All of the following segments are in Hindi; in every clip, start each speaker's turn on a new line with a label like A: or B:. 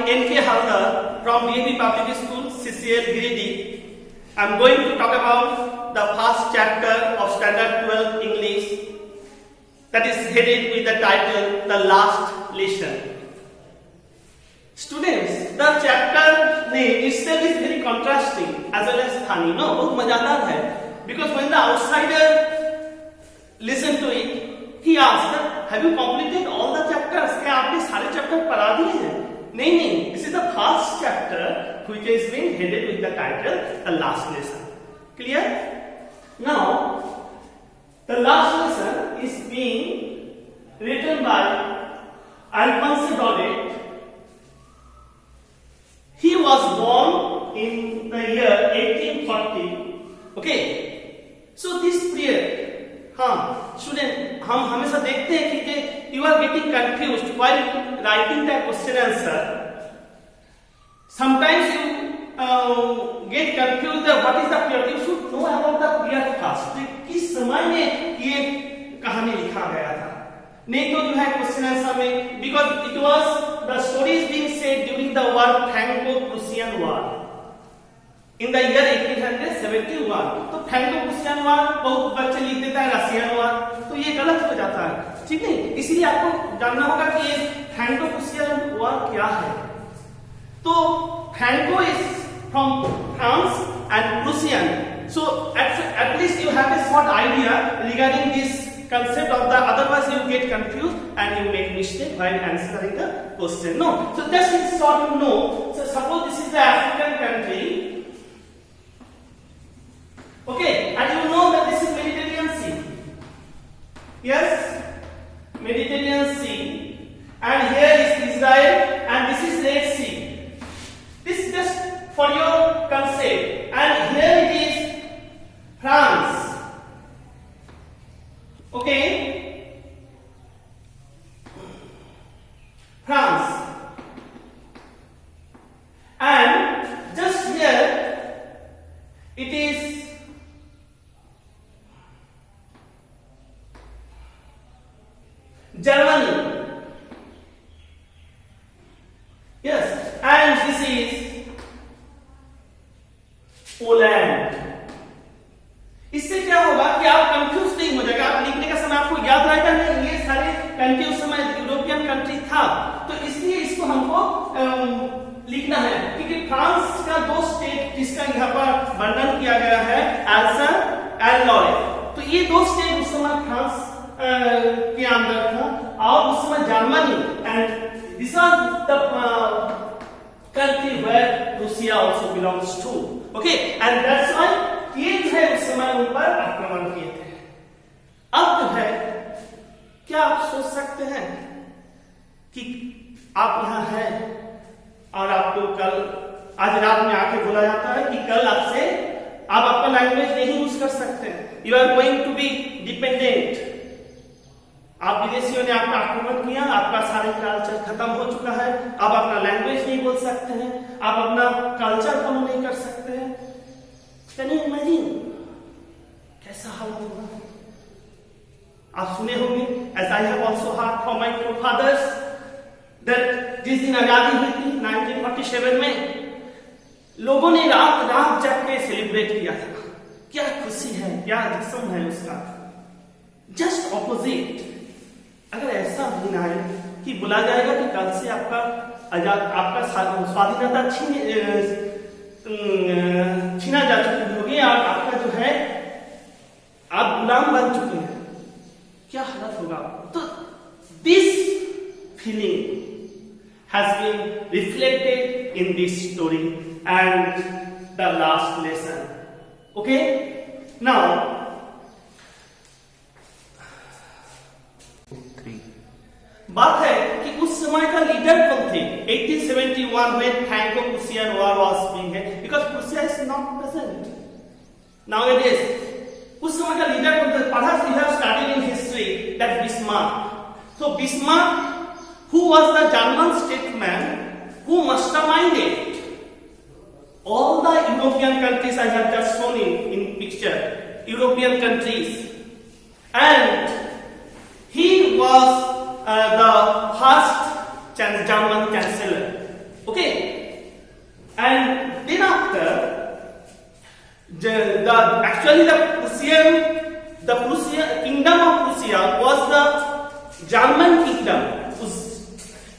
A: N.K. Haldar from DAV Public School, CCL Giridih. I am going to talk about the first chapter of Standard 12 English, that is headed with the title The Last Lesson. Students, the chapter name itself is very contrasting as well as funny. No, बहुत मजेदार है, because when the outsider listen to it, he asked that, have you completed all the chapters? क्या आपने सारे चैप्टर पढ़ा दिए हैं? नहीं, this is the first chapter which is being headed with the title The Last Lesson. Clear? Now, the last lesson is being written by Alphonse Daudet. He was born in the year 1840. Okay, so this period, student, हम हमेशा देखते हैं कि you are getting confused while writing the question answer. Sometimes you get confused that what is the period. You should know about the period first. किस समय में ये कहानी लिखा गया था? नहीं तो जो है क्वेश्चन आंसर में, because it was the story is being said during the war Franco-Prussian War in the year 1871. तो फ्रैंको-प्रुशियन वार बहुत बच्चे लिख देता है रशियन वार, तो ये गलत हो जाता है, ठीक है? इसलिए आपको जानना होगा कि ये फ्रैंको-प्रुशियन वार क्या है. तो Franco is from France and Prussian, so at least you have a short idea regarding this concept of the, otherwise you get confused and you make mistake while answering the question. No, so just in short you know. So suppose this is the African country. Okay, and you know that this is Mediterranean Sea. Yes, Mediterranean Sea, and here is Israel, and this is Red Sea. This is just for your concept, and here it is France. Okay, France, and just here it is Germany. Yes, and this is Poland. इससे क्या होगा कि आप कंफ्यूज नहीं हो जाएगा. आप लिखने का समय आपको याद रहेगा नहीं, ये सारे कंट्री उस समय यूरोपियन कंट्री था, तो इसलिए इसको हमको लिखना है, क्योंकि फ्रांस का दो स्टेट जिसका यहाँ पर वर्णन किया गया है, एल्सन एंड लॉरेन, तो ये दो स्टेट उस समय फ्रांस के अंदर था, और उस समय Germany, and this was the country where Russia also belongs to. Okay, and that's why ये जो है उस समय उन पर आक्रमण किए थे. अब जो है, क्या आप सोच सकते हैं कि आप यहाँ हैं और आपको कल आज रात में आके बोला जाता है कि कल आपसे आप आपका लैंग्वेज नहीं यूज कर सकते, you are going to be dependent. आप विदेशियों ने आपका आक्रमण किया, आपका सारे कल्चर खत्म हो चुका है, आप अपना लैंग्वेज नहीं बोल सकते हैं, आप अपना कल्चर फॉलो नहीं कर सकते हैं. कैन यू इमेजिन कैसा हालत होगा? आप सुने होंगे, as I have also heard from my forefathers, that जिस दिन आजादी हुई थी 1947 में, लोगों ने रात रात जग के सेलिब्रेट किया था. क्या खुशी है, क्या जिस्म है उसका. जस्ट ऑपोजिट, अगर ऐसा दिन आए कि बोला जाएगा कि कल से आपका स्वाधीनता छीना जा चुकी होगी, आपका जो है आप गुलाम बन चुके हैं, क्या हालत होगा? तो this feeling has been reflected in this story and the last lesson. Okay, now बात है कि उस समय का लीडर कौन थे. 1871 when Franco-Prussian War was being held, because Prussia is not present nowadays. उस समय का लीडर कौन थे? Perhaps you have studied in history that Bismarck. So Bismarck, who was the German statesman who masterminded all the European countries I have just shown in picture, European countries, and he was the first German chancellor. Okay, and then after actually the Prussia kingdom of Prussia was the German kingdom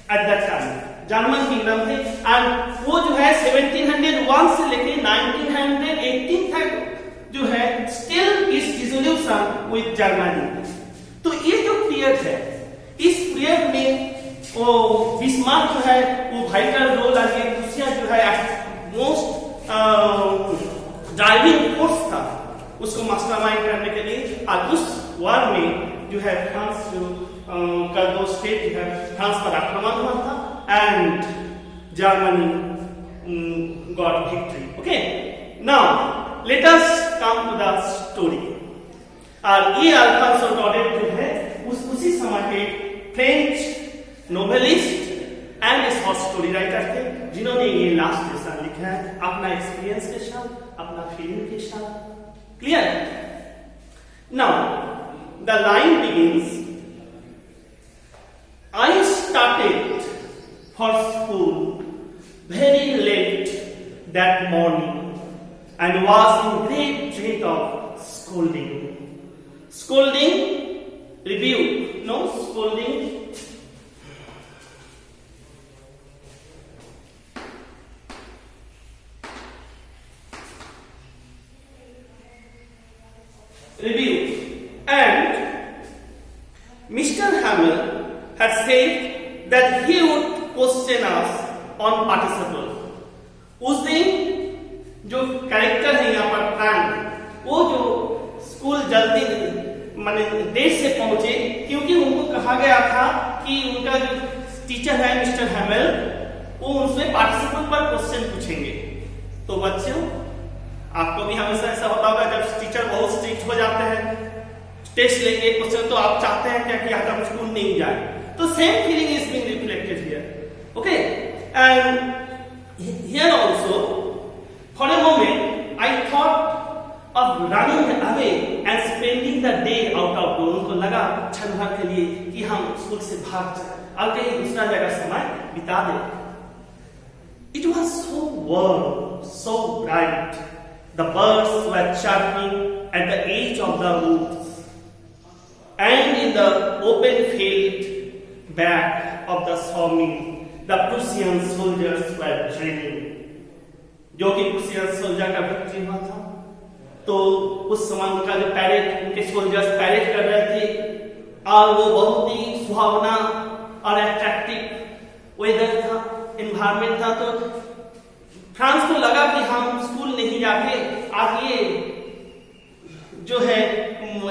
A: at that time, German kingdom थे। एंड वो जो है 1701 से लेके 1918 तक जो है still is dissolution with Germany. तो ये जो पीरियड है, इस पीरियड में वो बिस्मार्क जो है वो वाइटल रोल आगे, प्रूसिया जो है मोस्ट ड्राइविंग फोर्स था उसको मास्टरमाइंड करने के लिए। और उस वार में जो है फ्रांस जो का दो स्टेट जो है फ्रांस पर आक्रमण हुआ था and Germany got victory. Okay, now let us come to the story. और ये अल्फांसो डॉडेट जो है उसी समय के French novelist and short story writer थे, जिन्होंने ये लास्ट लेसन लिखा है अपना एक्सपीरियंस के साथ, अपना फीलिंग के साथ। Clear? Now the line begins, I started for school very late that morning and was in great dread of scolding. Scolding, rebuke, no scolding. Rebuke. And Mr. Hamel had said that he would question us on participle। उस दिन जो कैरेक्टर है यहाँ पर फ्रैंक, वो जो स्कूल जल्दी माने देर से पहुंचे क्योंकि उनको कहा गया था कि उनका जो टीचर है मिस्टर हैमेल वो उनसे पार्टिसिपल पर क्वेश्चन पूछेंगे। तो बच्चों आपको भी हमेशा ऐसा होता होगा जब टीचर बहुत स्ट्रिक्ट हो जाते हैं, टेस्ट लेंगे क्वेश्चन, तो आप चाहते हैं क्या कि आप स्कूल नहीं जाए। तो same feeling is being reflected here. Okay, and here also, for a moment, I thought of running away and spending the day out of doors। उनको लगा क्षण भर के लिए कि हम स्कूल से भाग जाए और कहीं दूसरा जगह समय बिता दें। It was so warm, so bright. The birds were chirping at the edge of the woods, and in the open field back of the sawmill, the Prussian soldiers were drilling। जो कि प्रूसियन सोल्जर का विक्ट्री हुआ था, तो उस समय उनका जो पैरेड, उनके सोल्जर्स पैरेड कर रहे थे और वो बहुत ही सुहावना और अट्रैक्टिव वेदर था, एनवायरमेंट था। तो फ्रांस को लगा कि हम स्कूल नहीं जाके आज ये जो है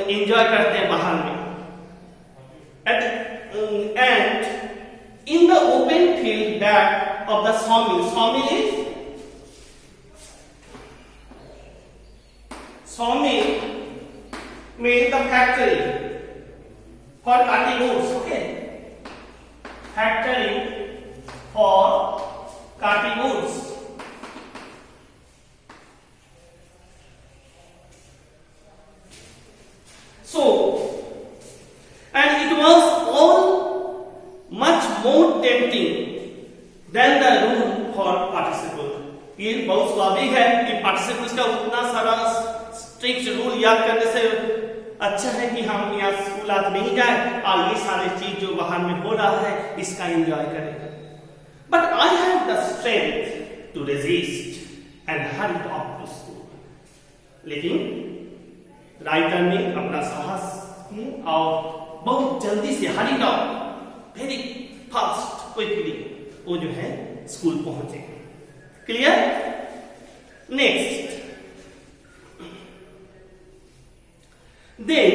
A: एंजॉय करते हैं बाहर में। And in the open field back of the sawmill, sawmill means the factory for cutting woods। Okay, factory for cutting woods। So, and it was all much more tempting than the rule for participle। ये बहुत स्वाभाविक है कि पार्टिसिपल्स का उतना सारा स्ट्रिक्ट रूल याद करने से अच्छा है कि हम यहाँ स्कूल आज नहीं जाए और ये सारे चीज जो बाहर में हो रहा है इसका एंजॉय करें। But I have the strength to resist and hurried off to school. लेकिन राइटर ने अपना साहस किया और बहुत जल्दी से hurried off very fast quickly वो जो है स्कूल पहुंचे। Clear? Next, then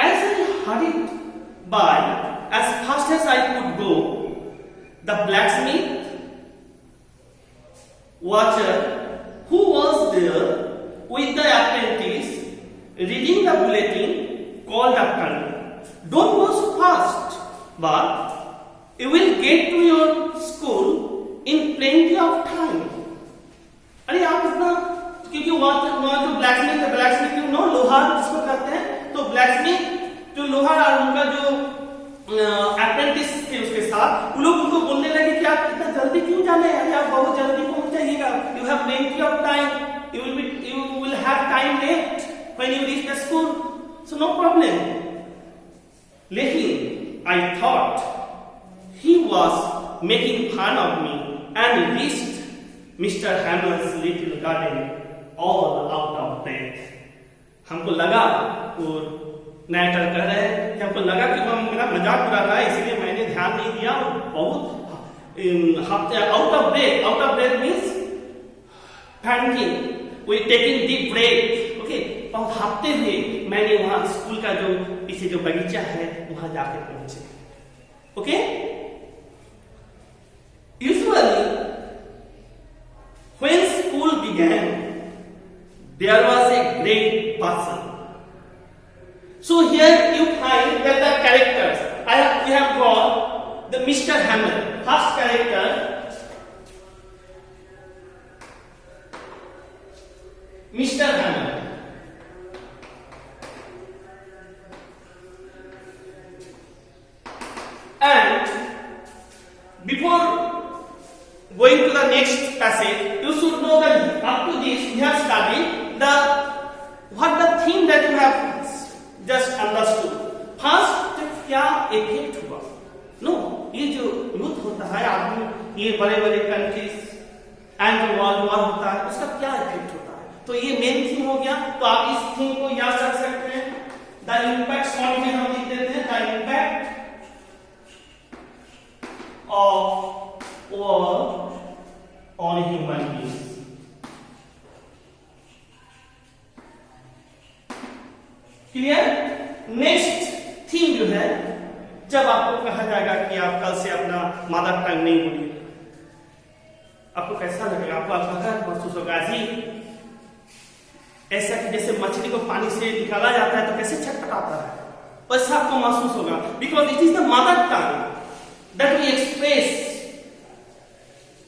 A: as I hurried by as fast as I could go, the blacksmith watcher who was there with the apprentice reading the bulletin called after me, don't go so fast, but you will get to your school in plenty of time। अरे आप इतना, क्योंकि वहां जो ब्लैकस्मिथ है, ब्लैकस्मिथ नो लोहार जिसको कहते हैं, तो ब्लैकस्मिथ जो लोहार और उनका जो अप्रेंटिस थे उसके साथ, वो लोग उनको बोलने लगे कि आप इतना जल्दी क्यों जाने हैं, आप बहुत जल्दी पहुंच जाइएगा, you have plenty of time, you will have time left when you reach the school, so no problem. लेकिन I thought he was making fun of me and reached Mr. Hammer's little garden all out of breath. हमको लगा वो नाइटर कह रहे हैं कि हमको लगा कि वो मेरा मजाक उड़ा रहा है, इसलिए मैंने ध्यान नहीं दिया और बहुत out of breath means panicking, we taking deep breath, okay, बहुत हाफते हुए मैंने वहां स्कूल का जो पीछे जो बगीचा है वहां जाके पहुंचे, okay. Usually when school began there was a great bustle. So here you find that the characters we have got the Mr. Hammer, first character, Mr. Hammer, and before going to the next passage, you should know that up to this we have studied what the theme that you have just understood. First, क्या इफेक्ट हुआ? नो, ये जो युद्ध होता है आदमी, ये बड़े बड़े कंट्रीज एंड वर्ल्ड वॉर होता है, उसका क्या इफेक्ट होता है? तो ये मेन थीम हो गया, तो आप इस थीम को याद रख सकते हैं। द इम्पैक्ट शॉर्ट में हम लिख देते हैं, the impact of war on human beings. Clear? Next theme जो है, जब आपको कहा जाएगा कि आप कल से अपना मदर टंग नहीं बोलिए, आपको कैसा लगेगा? आपको आपका महसूस होगा ऐसा कि जैसे मछली को पानी से निकाला जाता है तो कैसे छटपटाता है, वैसा आपको महसूस होगा, because it is the mother tongue that we express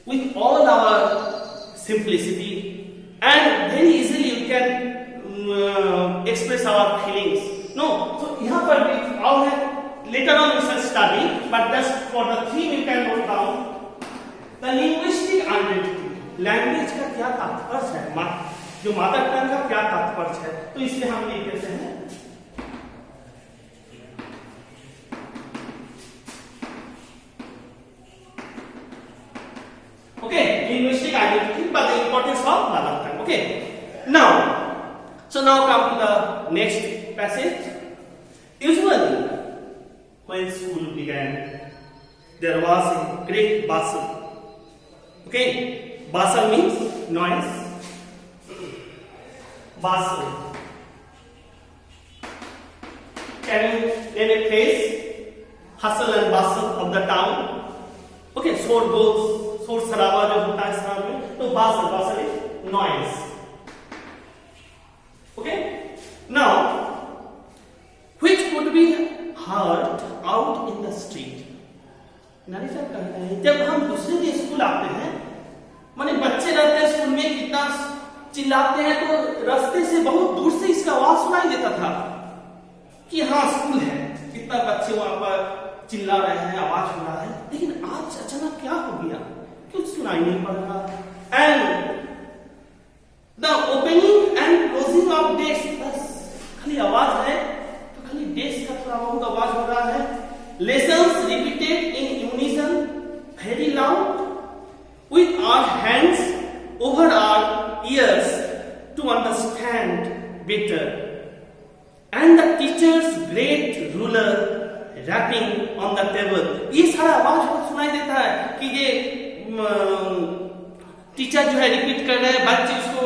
A: with all our simplicity and very easily you can express our feelings. No, so यहाँ पर भी all है, later on we shall study, but just for the theme you can note down the linguistic identity. Language का क्या तात्पर्य है, जो मदर टंग का क्या तात्पर्य है, तो इसलिए हम लिख देते हैं okay, linguistic identity but the importance of mother tongue. Okay, now so now come to the next passage. Usually when school began there was a great bustle. Okay, bustle means noise. Bustle, can you name a place? Hustle and bustle of the town. Okay, शोर शराबा जो होता है शहर में, तो bustle is noise. Okay, now which could be heard out in the street. Narrator कहते हैं जब हम दूसरे दिन स्कूल आते हैं, माने बच्चे रहते हैं स्कूल में, कितना चिल्लाते हैं तो रास्ते से बहुत दूर से इसका आवाज सुनाई देता था कि हाँ स्कूल है, कितना बच्चे वहां पर चिल्ला रहे हैं, आवाज हो रहा है। लेकिन आज अचानक क्या हो गया, कुछ सुनाई नहीं पड़ रहा। And the opening and closing of desk, बस खाली आवाज है तो खाली डेस्क का थोड़ा बहुत आवाज हो रहा है। Lessons repeated in unison very loud with our hands over our ears to understand better, and the teacher's great ruler rapping on the table. ये सारा आवाज बहुत सुनाई देता है कि ये टीचर जो है रिपीट कर रहे हैं, बच्चे उसको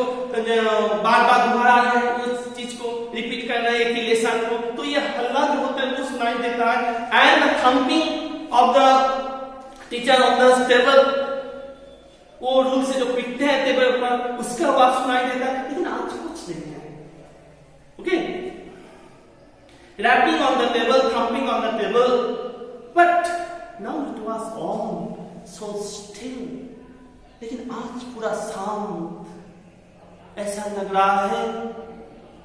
A: बार बार दोहरा रहे हैं, उस चीज को रिपीट कर रहे हैं कि लेसन को, तो ये हल्ला जो होता है वो सुनाई देता है। And the thumping of the teacher on the table, वो रूल से जो पिटते हैं टेबल पर, उसका आवाज सुनाई देता है। लेकिन आज कुछ नहीं है। Okay, rapping on the table, thumping on the table, but now it was on so still. लेकिन आज पूरा शांत, ऐसा लग रहा है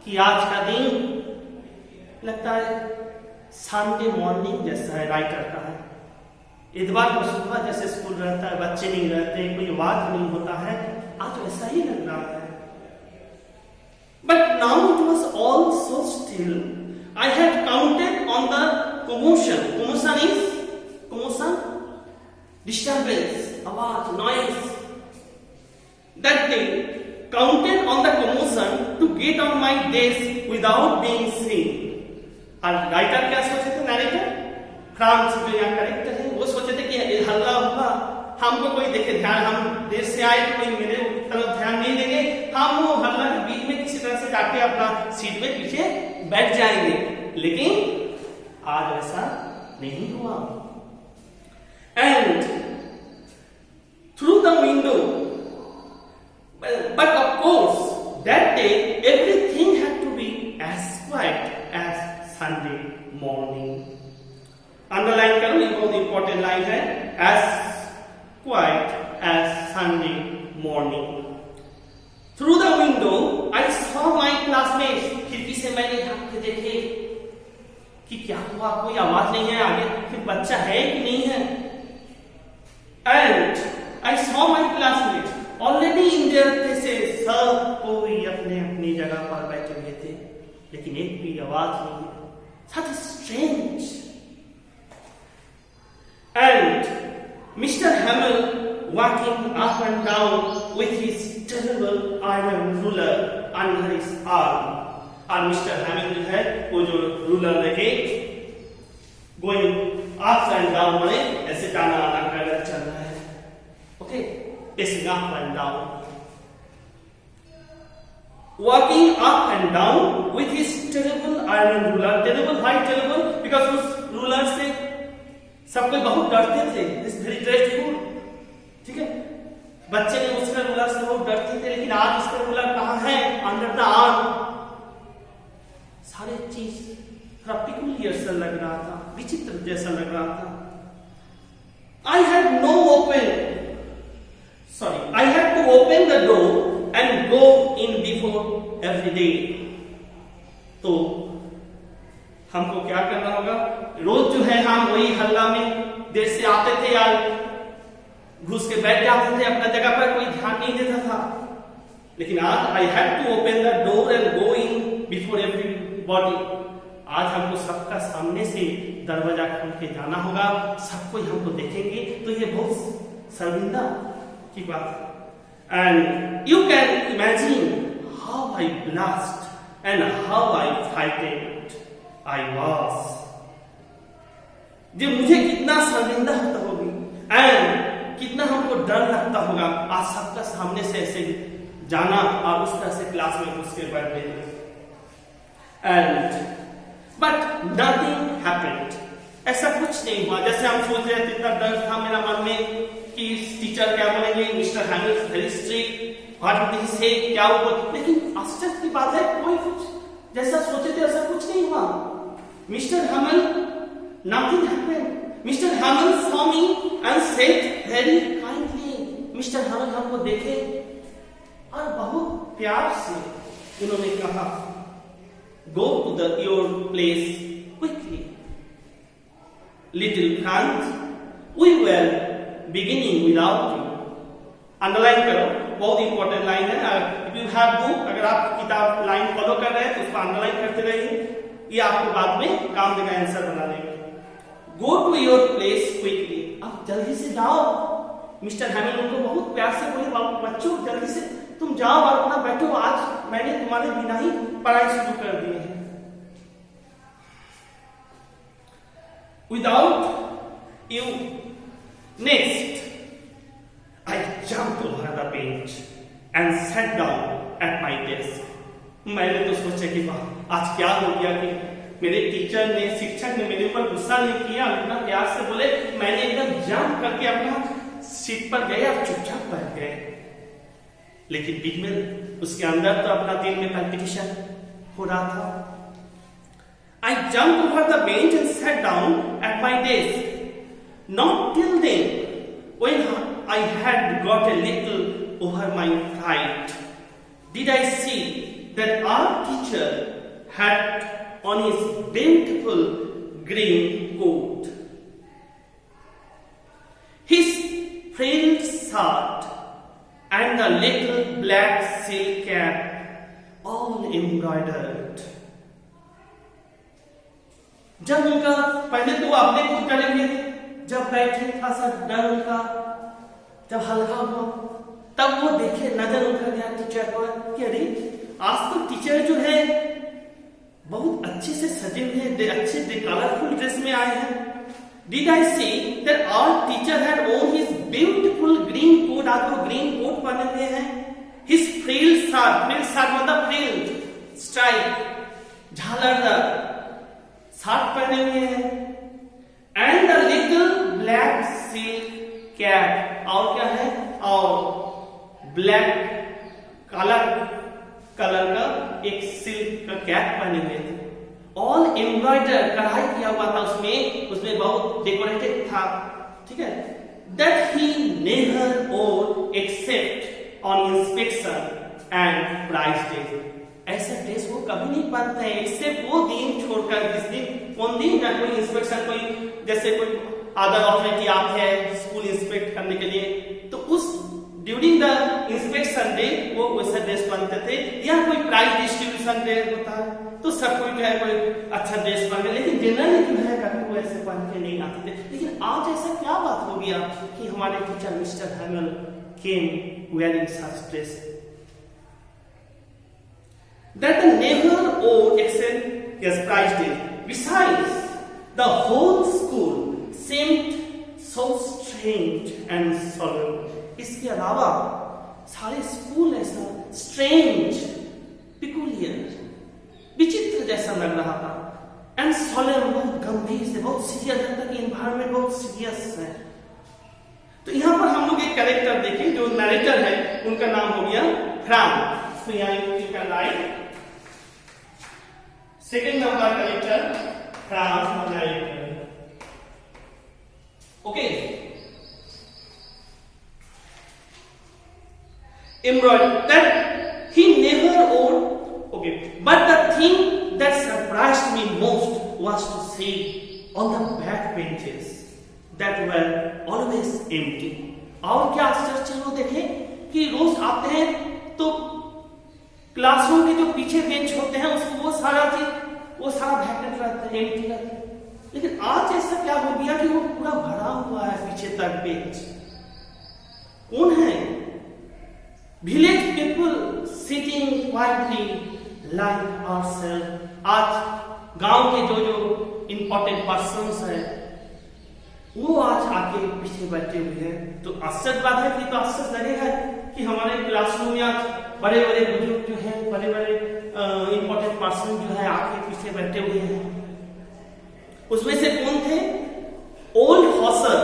A: कि आज का दिन लगता है संडे मॉर्निंग जैसा है, राइटर का है। इतवार को सुबह जैसे स्कूल रहता है, बच्चे नहीं रहते, कोई आवाज नहीं होता है, आज वैसा ही लग रहा है। But now it was all so still, I had counted on the commotion. Commotion, disturbance, आवाज, noise. That day, counted on the commotion to get on my desk without being seen. और राइटर क्या सोचे थे, नरेटर फ्रांस जो यहाँ करेक्टर है, वो सोचे थे कि हल्ला हुआ, हमको कोई देखे, ध्यान, हम देर से आए तो कोई मेरे तरफ ध्यान नहीं देंगे, हम वो हल्ला के बीच में किसी तरह से जाके अपना सीट में पीछे बैठ जाएंगे। लेकिन आज ऐसा नहीं हुआ। And through the window, but of course that day everything had to be as quite as Sunday morning. Underline करो, ये बहुत इंपॉर्टेंट लाइन है, as quite as Sunday morning. Through the window I saw my classmates, खिड़की से मैंने झांक के देखे कि क्या हुआ, कोई आवाज नहीं है आगे, फिर बच्चा है कि नहीं है। And I saw my classmate already in their places, सब कोई अपने अपनी जगह पर बैठे हुए थे, लेकिन एक भी आवाज नहीं है। Such strange. And Mister Hamel walking up and down with his terrible iron ruler under his arm. और मिस्टर हैमिंग जो है वो जो रूलर लेके गोइंग अप एंड डाउन, माने ऐसे टाना आना कर चल रहा है। Okay, pacing up and down, walking up and down with his terrible iron ruler. Terrible, why terrible? Because उस रूलर से सब कोई बहुत डरते थे, इट्स वेरी ड्रेसफुल। ठीक है, बच्चे ने उसके रूलर से बहुत डरते थे, लेकिन आज उसका रूलर कहां है? Under the arm. सारे चीज थोड़ा पिकुलियर सा लग रहा था, विचित्र जैसा लग रहा था। I had no open, sorry, I had to open the door and go in before every day. तो हमको क्या करना होगा? रोज जो है हम वही हल्ला में देर से आते थे यार, घुस के बैठ जाते थे अपना जगह पर, कोई ध्यान नहीं देता था। लेकिन आज I had to open the door and go in before एवरी बॉडी। आज हमको सबका सामने से दरवाजा खोल के जाना होगा, सबको हमको देखेंगे, तो ये बहुत शर्मिंदा की बात है। And you can imagine how I blast and how I fighted I was. जो मुझे कितना शर्मिंदा होता होगी एंड कितना हमको डर लगता होगा आज सबका सामने से ऐसे जाना और उस तरह से क्लास में घुस के बैठने। And but nothing happened. ऐसा कुछ नहीं हुआ जैसे हम सोच रहे थे। इतना डर था मेरा मन में कि टीचर क्या बोलेंगे, mister हैमिल very strict, what will he से, क्या वो, लेकिन आश्चर्य की बात है कोई कुछ जैसा सोचे थे ऐसा कुछ नहीं हुआ। Mister Hamel, nothing happened. Mister Hamel saw me and said very kindly. Mister Hamel हमको देखे और बहुत प्यार से उन्होंने कहा, go to your place quickly. Little Franz, we were beginning without you. Underline करो, बहुत इंपॉर्टेंट लाइन है। If you have book, अगर आप किताब लाइन फॉलो कर रहे हैं तो उसको अंडरलाइन करते रहिए, ये आपको बाद में काम देगा आंसर बनाने में। Go to your place quickly. अब जल्दी से जाओ। मिस्टर हैमिल उनको बहुत प्यार से बोले, बच्चों जल्दी से तुम जाओ और अपना बैठो, आज मैंने तुम्हारे बिना ही पढ़ाई शुरू कर दी है। Without you, next, I jumped over the bench and sat down at my desk. मैंने तो सोचा कि वाह आज क्या हो गया कि मेरे टीचर ने, शिक्षक ने मेरे ऊपर गुस्सा नहीं किया, इतना प्यार से बोले, मैंने एकदम जंप करके अपना सीट पर गया और चुपचाप बैठ गए। लेकिन बीच में उसके अंदर तो अपना दिल में कंपटीशन हो रहा था। I jumped over the bench and sat down at my desk. Not till then, when I had got a little over my fright, did I see that our teacher had on his beautiful green coat. His frilled shirt and the little black silk cap all embroidered. जब उनका पहले तो आपने खुद डरे हुए थे, जब बैठे था सा डर उनका जब हल्का हुआ, तब वो देखे नजर उनका गया टीचर पर कि अरे आज तो टीचर जो है बहुत अच्छे से सजे हुए हैं, अच्छे कलरफुल ड्रेस में आए हैं. Did I see that our teacher had worn his beautiful green coat? आज वो ग्रीन कोट पहने हुए हैं. His frilled shirt मतलब frilled, stripe, झालरदार शर्ट पहने हुए हैं. And a little black silk cap, और क्या है, और ब्लैक कलर का एक सिल्क का कैप पहने हुए थे. ऑल एम्ब्रॉयडर, कढ़ाई किया हुआ था उसमें बहुत डेकोरेटेड था. ठीक है. That he never wore except on inspection and prize day. ऐसा ड्रेस वो कभी नहीं पहनते हैं एक्सेप्ट वो दिन छोड़कर. जिस दिन, कौन दिन, या कोई इंस्पेक्शन, कोई जैसे कोई अदर अथॉरिटी आते हैं स्कूल इंस्पेक्ट करने के लिए, तो उस ड्यूरिंग द इंस्पेक्शन डे वो वैसा ड्रेस पहनते थे. या कोई प्राइज डिस्ट्रीब्यूशन डे होता है तो सब कोई जो है कोई अच्छा ड्रेस पहन, लेकिन जनरली जो है कभी वो ऐसे पहन के नहीं आते थे. लेकिन आज ऐसा क्या बात हो गया कि हमारे teacher mister हैमल came wearing such dress that the never or except his prize day. Besides, the whole school seemed so strange and solemn. इसके अलावा सारे स्कूल ऐसा स्ट्रेंज, पिकुलियर, विचित्र जैसा लग रहा था. एंड सोलेम, बहुत गंभीर से, बहुत सीरियस, लगता कि एनवायरमेंट बहुत सीरियस है. तो यहाँ पर हम लोग एक कैरेक्टर देखें, जो नरेटर है उनका नाम हो गया फ्रांक. तो यहाँ you can write second number character Frank narrator. Okay. Embroidered that he never wore. Okay, but the thing that surprised me most was to see on the back benches that were always empty. और क्या आश्चर्य वो देखे कि रोज आते हैं तो क्लासरूम के जो पीछे बेंच होते हैं उसको वो सारा वैकेंट रहता है, एम्प्टी रहता है. लेकिन आज ऐसा क्या हो गया कि वो पूरा भरा हुआ है पीछे तक बेंच. कौन है? Village people sitting quietly like ourselves. आज गांव के जो इंपॉर्टेंट पर्सन्स हैं वो आज आके पीछे बैठे हुए हैं. तो आश्चर्य बात है कि तो आश्चर्य लगेगा कि हमारे क्लासरूम में आज बड़े बड़े बुजुर्ग जो हैं, बड़े बड़े इंपॉर्टेंट पर्सन जो है आके पीछे बैठे हुए हैं. उसमें से कौन थे? Old Hauser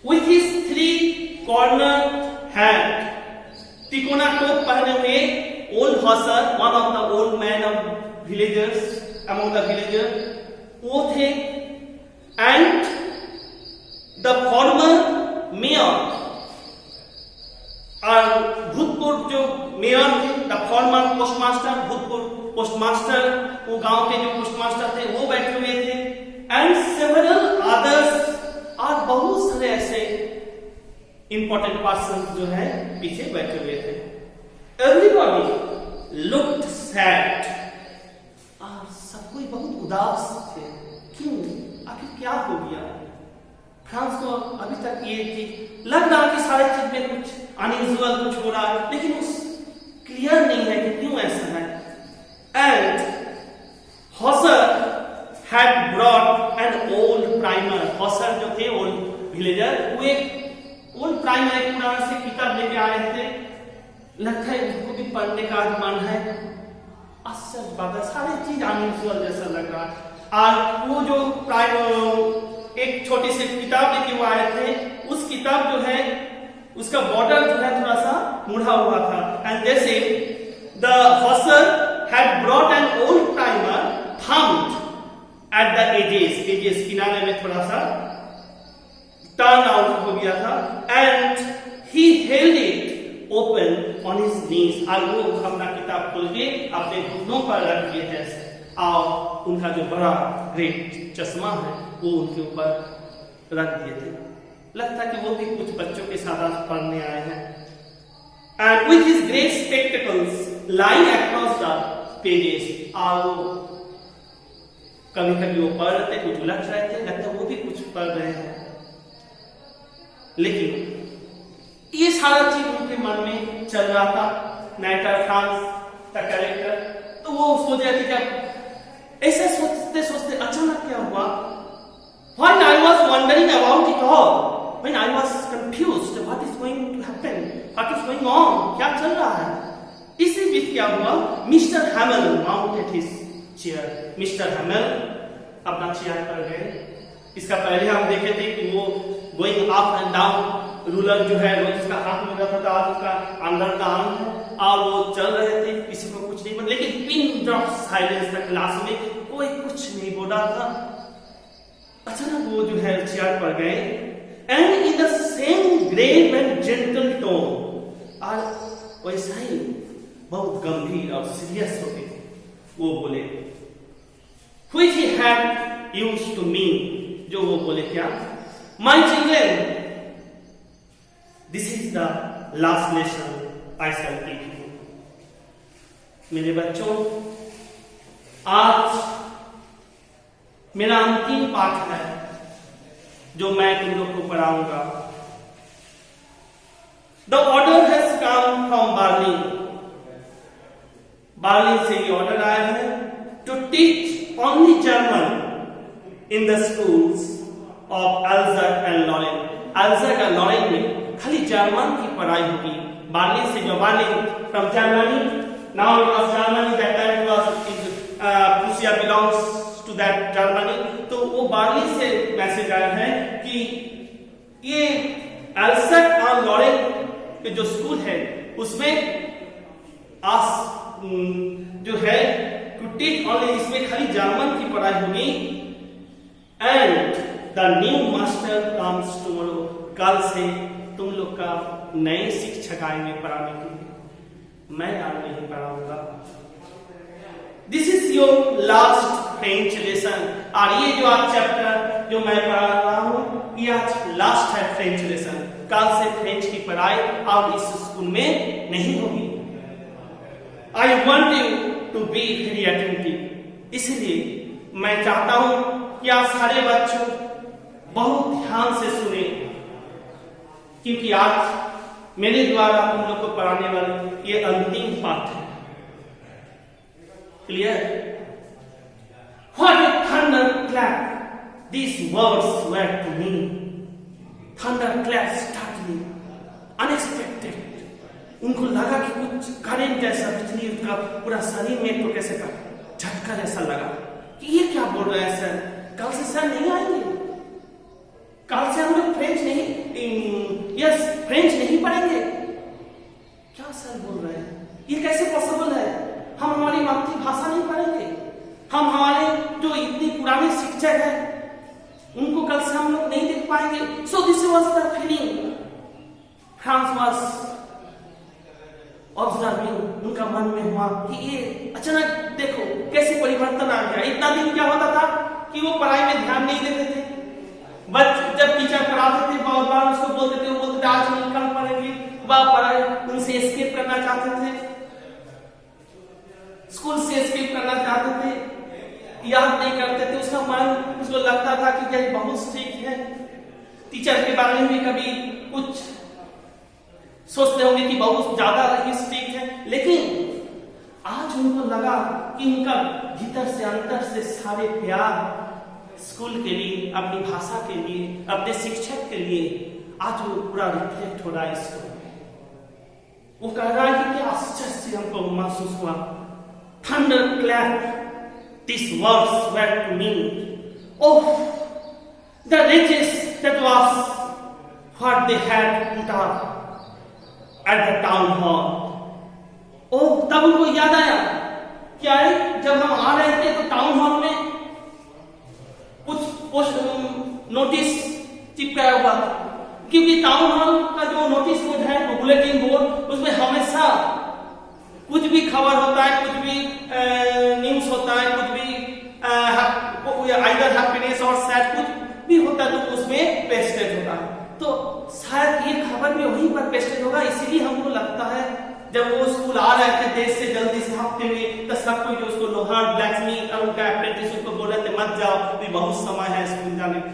A: with his 3-cornered hat, तिकोना टोप पहने हुए old Hauser, one of the old man of villagers, among the villager वो थे. एंड द फॉर्मर मेयर, और भूतपूर्व जो मेयर थे, द फॉर्मर पोस्टमास्टर, भूतपूर्व पोस्टमास्टर, वो गांव के जो पोस्टमास्टर थे वो बैठे हुए थे. एंड सेवरल अदर्स, और बहुत सारे ऐसे इंपॉर्टेंट पर्सन जो है पीछे बैठे हुए थे. एवरीबॉडी लुक्ड सैड, और सब कोई बहुत उदास थे. क्यों? आखिर क्या हो गया? फ्रांस को अभी तक ये चीज लग रहा कि सारे चीज में कुछ अनयूजुअल कुछ हो रहा है, लेकिन उस क्लियर नहीं है कि क्यों ऐसा है. And Hauser had brought an old primer. Hauser जो थे ओल्ड विलेजर, वो एक ओल्ड प्राइमर, एक पुराना से किताब लेके आए थे. लगता है उसको भी पढ़ने का मन है. आश्चर्य बात है, सारी चीज अनयूजुअल जैसा लग रहा है. और वो जो एक छोटी सी किताब लेके वो आए थे, उस किताब जो है उसका बॉर्डर जो है थोड़ा सा मुड़ा हुआ था. एंड जैसे the Hauser had brought an old primer thumbed at the edges किनारे में थोड़ा सा टर्न आउट हो गया था. And he held it open on his knees, और वो अपना किताब खोल के अपने घुटनों पर रख दिए थे. और उनका जो बड़ा ग्रेट चश्मा है वो उनके ऊपर रख दिए थे। लगता कि वो भी कुछ बच्चों के साथ आज पढ़ने आए हैं। And with his great spectacles lying across the pages, और वो कभी कभी वो पढ़ रहे थे, कुछ उलझ रहे थे, लगता वो भी कुछ पढ़ रहे हैं। लेकिन ये सारा चीज उनके मन में चल रहा था। नाइटर फ्रांस का कैरेक्टर, तो वो सोच रहे थे जब ऐसे सोचते सोचते अचानक क्या हुआ, When I was wondering about it all, when I was confused, what is going to happen, what is going on, क्या चल रहा है, इसी बीच क्या हुआ, mister हैमल mounted his chair. Mister हैमल अपना चेयर पर गए। इसका पहले हम देखे थे कि वो going up and down, ruler जो है रोज उसका हाथ में रहता था, आज उसका अंदर का अंग है, और वो चल रहे थे, किसी को कुछ नहीं, लेकिन पिन ड्रॉप साइलेंस था क्लास में, कोई कुछ नहीं बोल रहा था। अचानक वो जो है चेयर पर गए, and in the same grave and gentle tone, और वैसा ही बहुत गंभीर और सीरियस होके वो बोले, which he had used to mean, जो वो बोले क्या, my children, this is the last lesson I shall teach you. मेरे बच्चों, आज मेरा अंतिम पाठ है जो मैं तुम लोग को पढ़ाऊंगा। The order has come from Berlin. Berlin से ये ऑर्डर आया है to teach only German in the schools of Alsace and Lorraine. Alsace and Lorraine में खाली जर्मन की पढ़ाई होगी। बर्लिन से जो Berlin from Germany, now it was Germany, that time it was Prussia belongs to that Germany, तो वो बर्लिन से मैसेज आया है कि ये एल्सेट और लॉरेन के जो स्कूल है उसमें आज जो है टू टीच ऑनली, इसमें खाली जर्मन की पढ़ाई होगी। And the new master comes tomorrow, कल से तुम लोग का नए शिक्षक आएंगे पढ़ाने के लिए, मैं आज नहीं पढ़ाऊंगा। This is your last French lesson, और ये जो आज चैप्टर जो मैं पढ़ा रहा हूँ ये आज लास्ट है फ्रेंच लेसन। कल से फ्रेंच की पढ़ाई और इस स्कूल में नहीं होगी। I want you to be very attentive, इसलिए मैं चाहता हूं कि आप सारे बच्चों बहुत ध्यान से सुने, क्योंकि आज मेरे द्वारा तुम लोग को पढ़ाने वाले ये अंतिम पाठ है। Clear? What a thunderclap these words were to me. Thunderclap startling, unexpected. उनको लगा कि कुछ करंट जैसा बिजली उनका पूरा शरीर में तो कैसे का झटका जैसा लगा कि ये क्या बोल रहा है सर, कल से सर नहीं आएंगे, कल से हम लोग फ्रेंच नहीं पढ़ेंगे। क्या सर बोल रहे हैं, ये कैसे पॉसिबल है, हम हमारी मातृभाषा नहीं पढ़ेंगे, हम हमारे जो इतनी पुराने शिक्षक है उनको कल से हम लोग नहीं देख पाएंगे। So this was the feeling France was observing, उनका मन में हुआ कि ये अचानक देखो कैसे परिवर्तन आ गया। इतना दिन क्या होता था कि वो पढ़ाई में ध्यान नहीं देते थे, बच्चे जब टीचर पढ़ाते थे बहुत बार उसको बोलते थे, वो बोलते थे आज नहीं कल पढ़ेंगे, वह पढ़ाई उनसे एस्केप करना चाहते थे, स्कूल से एस्केप करना चाहते थे, याद नहीं करते थे। उसका मन उसको लगता था कि क्या बहुत स्ट्रिक्ट है, टीचर के बारे में भी कभी कुछ सोचते होंगे कि बहुत ज्यादा स्ट्रिक्ट है, लेकिन आज उनको लगा कि उनका भीतर से अंदर से सारे प्यार स्कूल के लिए, अपनी भाषा के लिए, अपने शिक्षक के लिए आज वो पूरा रिफ्लेक्ट हो रहा है इसको। वो कह रहा है कि क्या आश्चर्य हमको महसूस हुआ। थंडरक्लैप these words were to me. Oh, the riches that was what they had put up at the town hall. Oh, तब उनको याद आया क्या है, जब हम आ रहे थे तो टाउन हॉल में कुछ नोटिस चिपकाया हुआ था, क्योंकि टाउन हॉल का जो नोटिस बोर्ड है, वो बुलेटिन बोर्ड, उसमें हमेशा कुछ भी खबर होता है, कुछ भी न्यूज होता है, कुछ भी भी वहीं पर पेस्टेड होगा। इसीलिए हमको लगता है जब वो स्कूल आ रहे थे देश से जल्दी से हफ्ते में, तो सब कोई जो उसको लोहार ब्लैक्समिथ और उनका अप्रेंटिस उसको बोल रहे थे मत जाओ, अभी बहुत समय है स्कूल जाने का।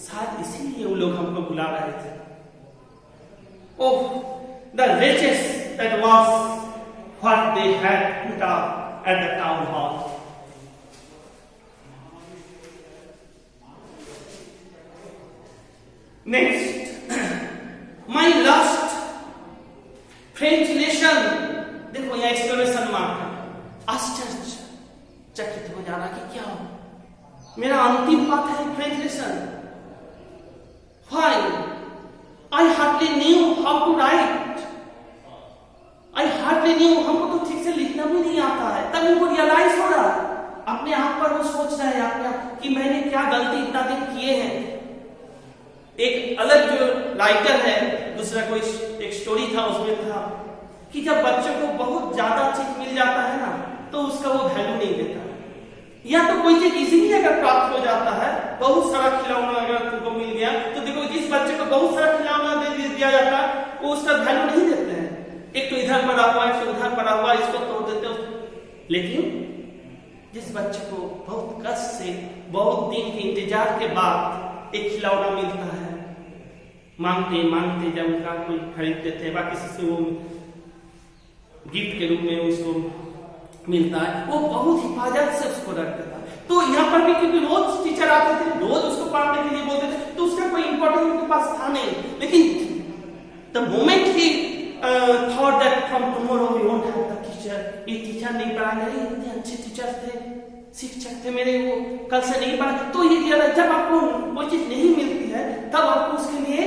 A: शायद इसीलिए वो लोग हमको बुला रहे थे। ओह, the riches that was what they had put up at the town hall. Next, my last French lesson. देखो यहाँ एक्सक्लेमेशन मार्क है। आश्चर्यचकित हो जाना कि क्या हो, मेरा अंतिम पाठ है French lesson. Why? I hardly knew how to write. I hardly knew, हमको तो ठीक से लिखना भी नहीं आता है। तब उनको रियलाइज हो रहा है, अपने आप पर वो सोच रहा है अपने कि मैंने क्या गलती इतना दिन किए हैं। एक अलग जो राइटर है, दूसरा कोई एक स्टोरी था, उसमें था कि जब बच्चों को बहुत ज्यादा चीज मिल जाता है ना, तो उसका वो वैल्यू नहीं देता। या तो कोई चीज इजीली अगर प्राप्त हो जाता है, बहुत सारा खिलौना अगर तुमको मिल गया, तो देखो जिस बच्चे को बहुत सारा खिलौना दे दिया जाता है, वो उसका वैल्यू नहीं देते हैं। एक तो इधर पड़ा हुआ, एक तो उधर पड़ा हुआ, इसको तोड़ देते। लेकिन जिस बच्चे को बहुत कष्ट से, बहुत दिन के इंतजार के बाद एक खिलौना मिलता है, मांगते मांगते जब उनका कोई खरीदते थे, बाकी किसी से वो गिफ्ट के रूप में उसको मिलता है, वो बहुत हिफाजत से उसको रखता था। तो यहाँ पर भी क्योंकि रोज टीचर आते थे, रोज उसको पढ़ाने के लिए बोलते थे, तो उसका कोई इंपॉर्टेंस उनके पास था नहीं। लेकिन the moment he thought that from tomorrow we won't have the teacher, ये टीचर नहीं पढ़ाने, इतने अच्छे टीचर थे, शिक्षक थे मेरे, वो कल से नहीं पढ़ा। तो ये जब आपको कोई चीज नहीं मिलती है, तब आपको उसके लिए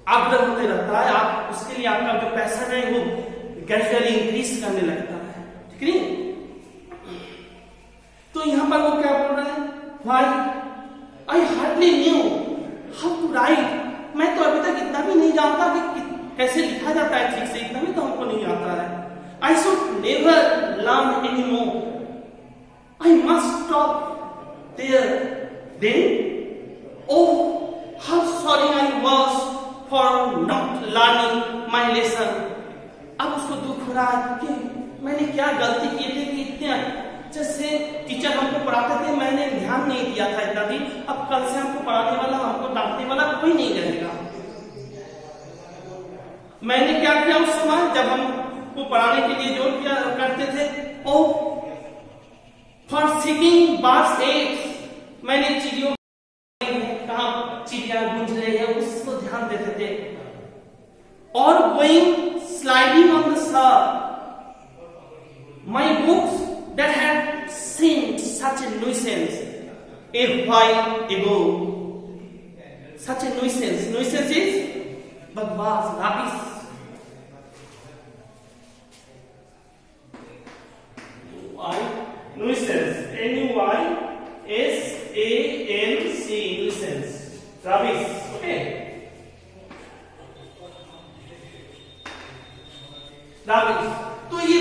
A: आग्रह होते रहता है, आप उसके लिए आपका जो पैसा है वो ग्रेजुअली इंक्रीज करने लगता है, ठीक है। तो यहां पर वो क्या बोल रहे हैं, why I hardly knew how to write, मैं तो अभी तक इतना भी नहीं जानता कि कैसे लिखा जाता है ठीक से, इतना भी तो हमको नहीं आता है। I should never learn any more, I must stop there then, oh how sorry I was for not learning my lesson. अब उसको दुख हो रहा है कि मैंने क्या गलती की थी कि इतने अच्छे से टीचर हमको पढ़ाते थे, मैंने ध्यान नहीं दिया था इतना दिन। अब कल से हमको पढ़ाने वाला, हमको डांटने वाला कोई नहीं रहेगा। मैंने क्या किया उस समय जब हमको पढ़ाने के लिए जोर किया करते थे, oh for seeking birds eggs, मैंने चिड़ियों कहा चिड़िया गूंज रही है उसको ध्यान देते थे। और going sliding on the surf, my books that had seemed such a nuisance a while ago, such a nuisance. Nuisance is bagwas, rubbish. Nuisance, N-U-I-S-A-N-C, nuisance, rubbish, okay. तो ये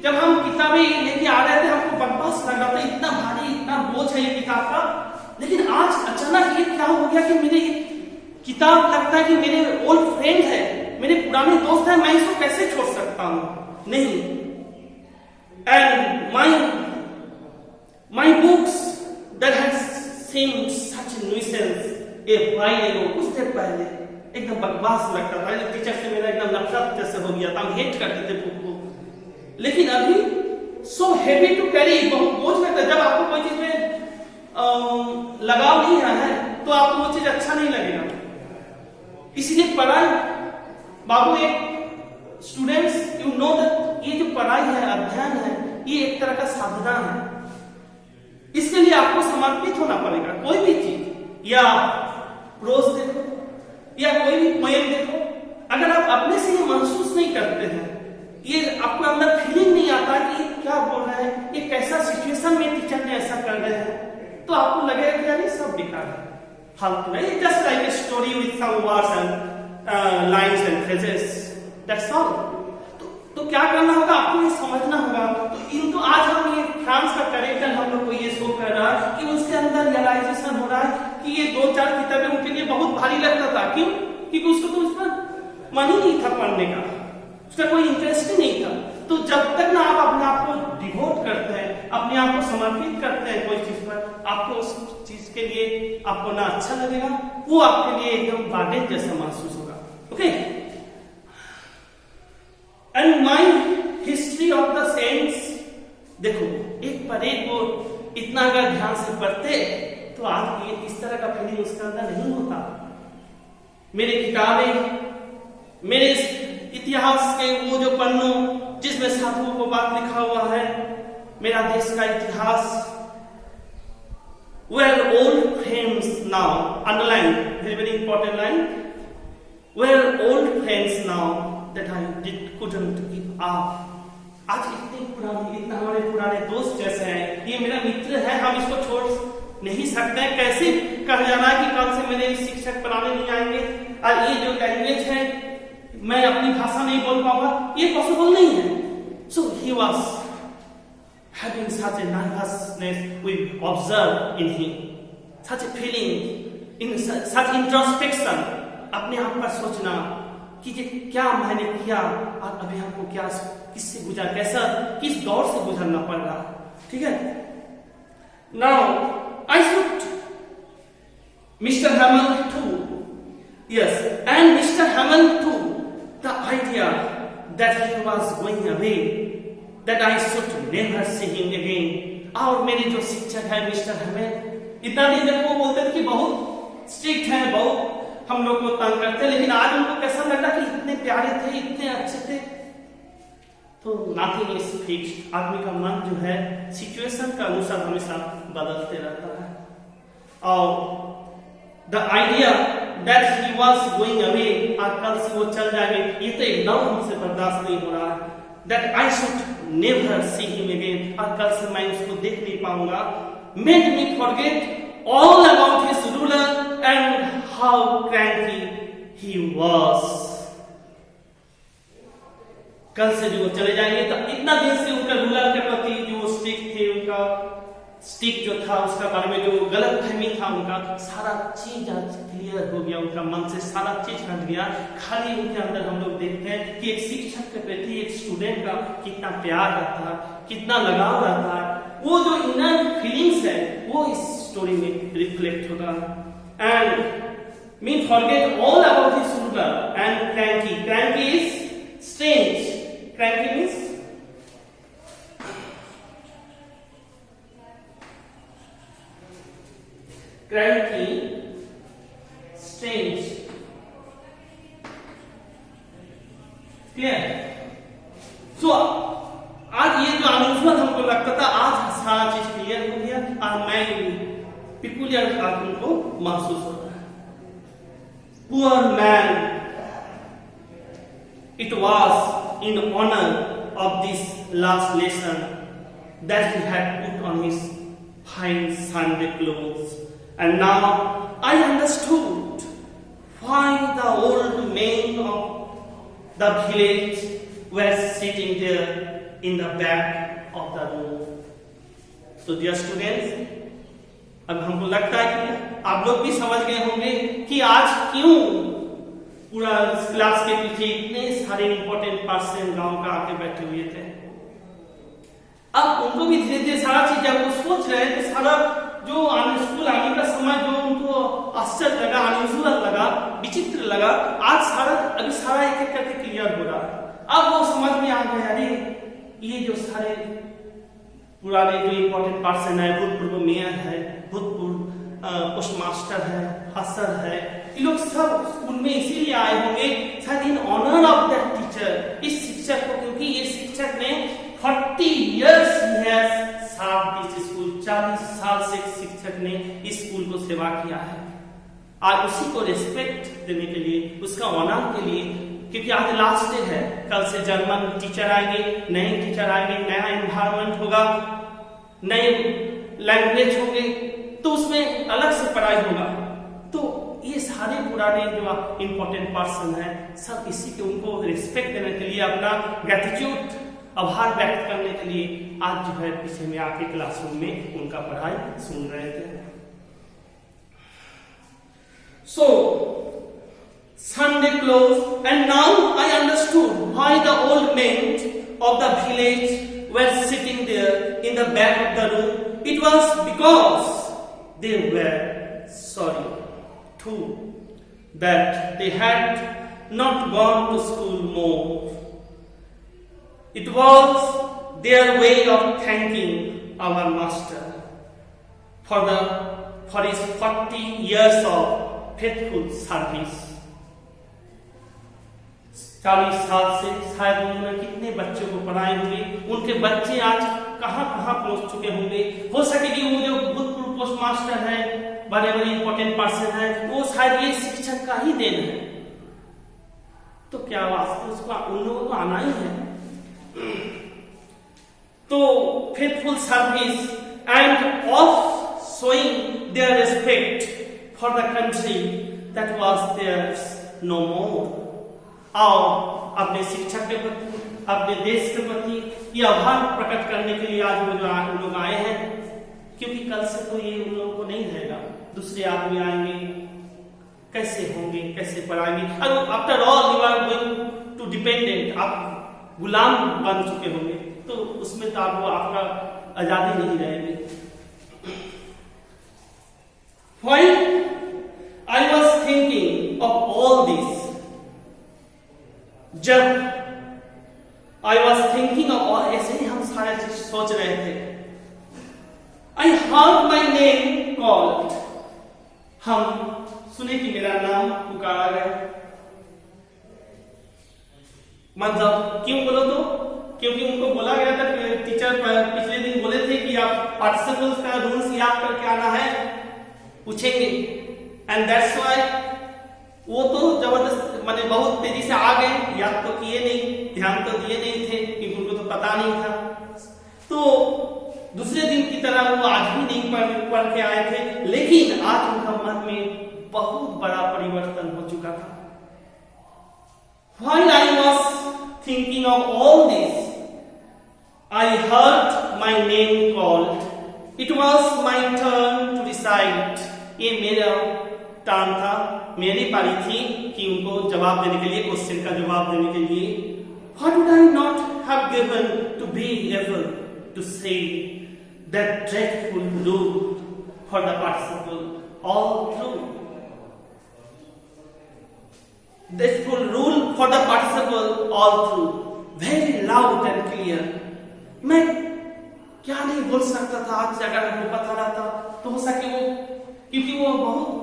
A: जब हम किताबें लेके आ रहे थे, हमको बकवास लग रहा था, इतना भारी, इतना बोझ है ये किताब का। लेकिन आज अचानक ये क्या हो गया कि मेरे किताब लगता है कि मेरे ओल्ड फ्रेंड है, मेरे पुराने दोस्त है, मैं इसको कैसे छोड़ सकता हूं, नहीं। And my books that had seemed such a nuisance a while ago, कुछ देर पहले एकदम बकवास लगता था, टीचर से मेरा एकदम नफरत जैसे हो गया था, हम हेट करते थे बुक को। लेकिन अभी सो हेवी टू कैरी, बहुत बोझ लगता है। जब आपको कोई चीज में लगाव नहीं है तो आपको वो चीज अच्छा नहीं लगेगा। इसलिए पढ़ाई, बाबू एक स्टूडेंट्स यू नो दैट ये जो पढ़ाई है, अध्ययन है, ये एक तरह का साधना है। इसके लिए आपको समर्पित होना पड़ेगा। कोई भी चीज, या रोज देखो या कोई भी पोएम देखो, अगर आप अपने से ये महसूस नहीं करते हैं, ये आपको अंदर फीलिंग नहीं आता कि क्या बोल रहे हैं, ये कैसा सिचुएशन में टीचर ने ऐसा कर रहे हैं, तो आपको लगेगा कि यार ये सब बेकार है, फालतू है, just like a story with some words and lines and phrases, that's all. तो क्या करना होगा, आपको ये समझना होगा। तो इनको आज हम ये फ्रांस का कैरेक्टर हम लोग को ये शो कर रहा है कि उसके अंदर रियलाइजेशन हो रहा है कि ये 2-4 किताबें उनके लिए बहुत भारी लगता था। क्यों? क्योंकि उसको तो उस पर मन ही नहीं था पढ़ने का, उसका कोई इंटरेस्ट ही नहीं था। तो जब तक ना आप अपने आप को डिवोट करते हैं, अपने आप को समर्पित करते हैं कोई चीज पर, आपको उस चीज के लिए आपको ना अच्छा लगेगा, वो आपके लिए एकदम बार्डन जैसा महसूस होगा। Okay, and my history of the saints, देखो एक पर एक वो इतना अगर ध्यान से पढ़ते तो आज ये इस तरह का फीलिंग उसके अंदर नहीं होता। मेरी किताबें, मेरे इतिहास के वो जो पन्नों जिसमें साधुओं को बात लिखा हुआ है, मेरा देश का इतिहास, where old friends now, underline very very important line, where old friends now that I couldn't give up. आज इतने पुराने, इतना हमारे पुराने दोस्त जैसे हैं, ये मेरा मित्र है, हम इसको छोड़ नहीं सकते हैं। कैसे कहा जा रहा है कि कल से मेरे शिक्षक पढ़ाने नहीं आएंगे और ये जो लैंग्वेज है मैं अपनी भाषा नहीं बोल पाऊंगा, ये पॉसिबल नहीं है। So he was having such a nervousness we observe in him, such a feeling, in such introspection, अपने आप पर सोचना कि ये क्या मैंने किया और अभी हमको क्या किससे गुजर, कैसा किस दौर से गुजरना पड़ रहा। ठीक है, now I should Mister Hamel too, yes, and Mister Hamel too, the idea that he was going away, that I should never see him again. और मेरे जो शिक्षक है मिस्टर हेमल, इतना दिन तक वो बोलते थे कि बहुत स्ट्रिक्ट है, बहुत हम लोग को तंग करते, लेकिन आज उनको कैसा लग रहा कि इतने प्यारे थे, इतने अच्छे थे। तो नथिंग इज फिक्स्ड, आदमी का मन जो है सिचुएशन का अनुसार हमेशा बदलते रहता है। और the idea that he was going away, और कल से वो चल जाएंगे, ये तो एकदम हमसे बर्दाश्त नहीं हो रहा है। That I should never see him again, और कल से मैं उसको देख नहीं पाऊंगा। Made me forget all about his ruler and how cranky he was. कल से जो चले जाएंगे तो इतना दिन से उनका रूलर के प्रति जो स्टिक थे, उनका स्टिक जो था उसका बारे में जो गलत फहमी था, उनका सारा चीज आज क्लियर हो गया, उनका मन से सारा चीज हट गया। खाली उनके अंदर हम लोग देखते हैं कि एक शिक्षक के प्रति एक स्टूडेंट का कितना प्यार रहता है, कितना लगाव रहता है, वो जो इनर फीलिंग्स है वो इस स्टोरी में रिफ्लेक्ट होगा। And mean forget all about his ruler and cranky, cranky is strange, cranky means cranky, strange, clear. So आज ये जो अनयूजुअल हमको लगता था, आज सारा चीज क्लियर हो गया और मैं पिकुलियर आदमी को महसूस हो रहा है। Poor man, it was in honour of this last lesson that he had put on his fine Sunday clothes, and now I understood why the old men of the village were sitting there in the back of the room. So dear students, अब हमको लगता है कि आप लोग भी समझ गए होंगे कि आज क्यों पूरा क्लास के पीछे इतने सारे इंपॉर्टेंट पर्सन गांव का आके बैठे हुए थे। अब उनको भी धीरे धीरे सारा चीज जब वो सोच रहे हैं तो सारा जो स्कूल आने का समय जो उनको आश्चर्य लगा, अनयूजुअल लगा, विचित्र लगा, आज सारा अभी सारा एक एक करके क्लियर हो रहा है। अब वो समझ में आ गया, अरे ये जो सारे पुराने जो इंपॉर्टेंट पर्सन है, भूतपूर्व मेयर है, भूतपूर्व पोस्ट मास्टर है, हसर है, ये लोग सब स्कूल में इसीलिए आए होंगे शायद in honour of that teacher, इस शिक्षक को, क्योंकि ये शिक्षक ने 40 years he has served this school, 40 साल से शिक्षक ने इस स्कूल को सेवा किया है। आज उसी को रिस्पेक्ट देने के लिए, उसका ऑनर के लिए, क्योंकि आज लास्ट डे है, कल से जर्मन टीचर आएंगे, नए टीचर आएंगे, नया एनवायरनमेंट होगा, नए लैंग्वेज होंगे, तो उसमें अलग से पढ़ाई होगा। तो ये सारे पुराने जो इंपॉर्टेंट पर्सन है सब इसी के उनको रिस्पेक्ट देने के लिए, अपना ग्रेटिट्यूड, आभार व्यक्त करने के लिए आज जो है पीछे में आके क्लासरूम में उनका पढ़ाई सुन रहे थे। सो Sunday clothes, and now I understood why the old men of the village were sitting there in the back of the room. It was because they were sorry too that they had not gone to school more. It was their way of thanking our master for his 40 years of faithful service. 40 साल से शायद उन्होंने कितने बच्चों को पढ़ाए होंगे, उनके बच्चे आज कहां कहां पहुंच चुके होंगे। हो सके कि वो जो भूतपूर्व पोस्ट मास्टर है, बड़े बड़े इंपॉर्टेंट पर्सन है, वो शायद ये शिक्षक का ही देन है। तो क्या वास्तव उसको उन लोगों को आना ही है। तो faithful service and of showing their respect for the country that was their no more. और अपने शिक्षक के प्रति, अपने देश के प्रति ये आभार प्रकट करने के लिए आज वो लोग आए हैं, क्योंकि कल से तो ये उन लोगों को नहीं रहेगा, दूसरे आदमी आएंगे, कैसे होंगे, कैसे पढ़ाएंगे। After all you are going to dependent, आप गुलाम बन चुके होंगे, तो उसमें तो आपका आजादी नहीं रहेगी। While I was thinking of all this, जब I was thinking of all, ऐसे ही हम सारे चीज सोच रहे थे, I heard my name called, हम सुने कि मेरा नाम पुकारा गया। मतलब क्यों बोलो तो, क्योंकि उनको बोला गया था, टीचर पिछले दिन बोले थे कि आप पार्टिसिपल्स का रूल्स याद करके आना है, पूछेंगे, एंड दैट्स व्हाई वो तो जबरदस्त माने बहुत तेजी से आ गए, याद तो किए नहीं, ध्यान तो दिए नहीं थे, क्योंकि उनको तो पता नहीं था। तो दूसरे दिन की तरह वो आज भी नहीं पढ़ के आए थे, लेकिन आज उनका मन में बहुत बड़ा परिवर्तन हो चुका था। While I was thinking of all this, I heard my name called. It was my turn to recite. ये मेरा टर्न था, मेरी पारी थी कि उनको जवाब देने के लिए, क्वेश्चन का जवाब देने के लिए। What would I not have given to be able to say that dreadful rule for the participle all through? Dreadful rule for the participle all through, very loud and clear. मैं क्या नहीं बोल सकता था आज, अगर हमको पता रहता तो हो सके वो, क्योंकि वो बहुत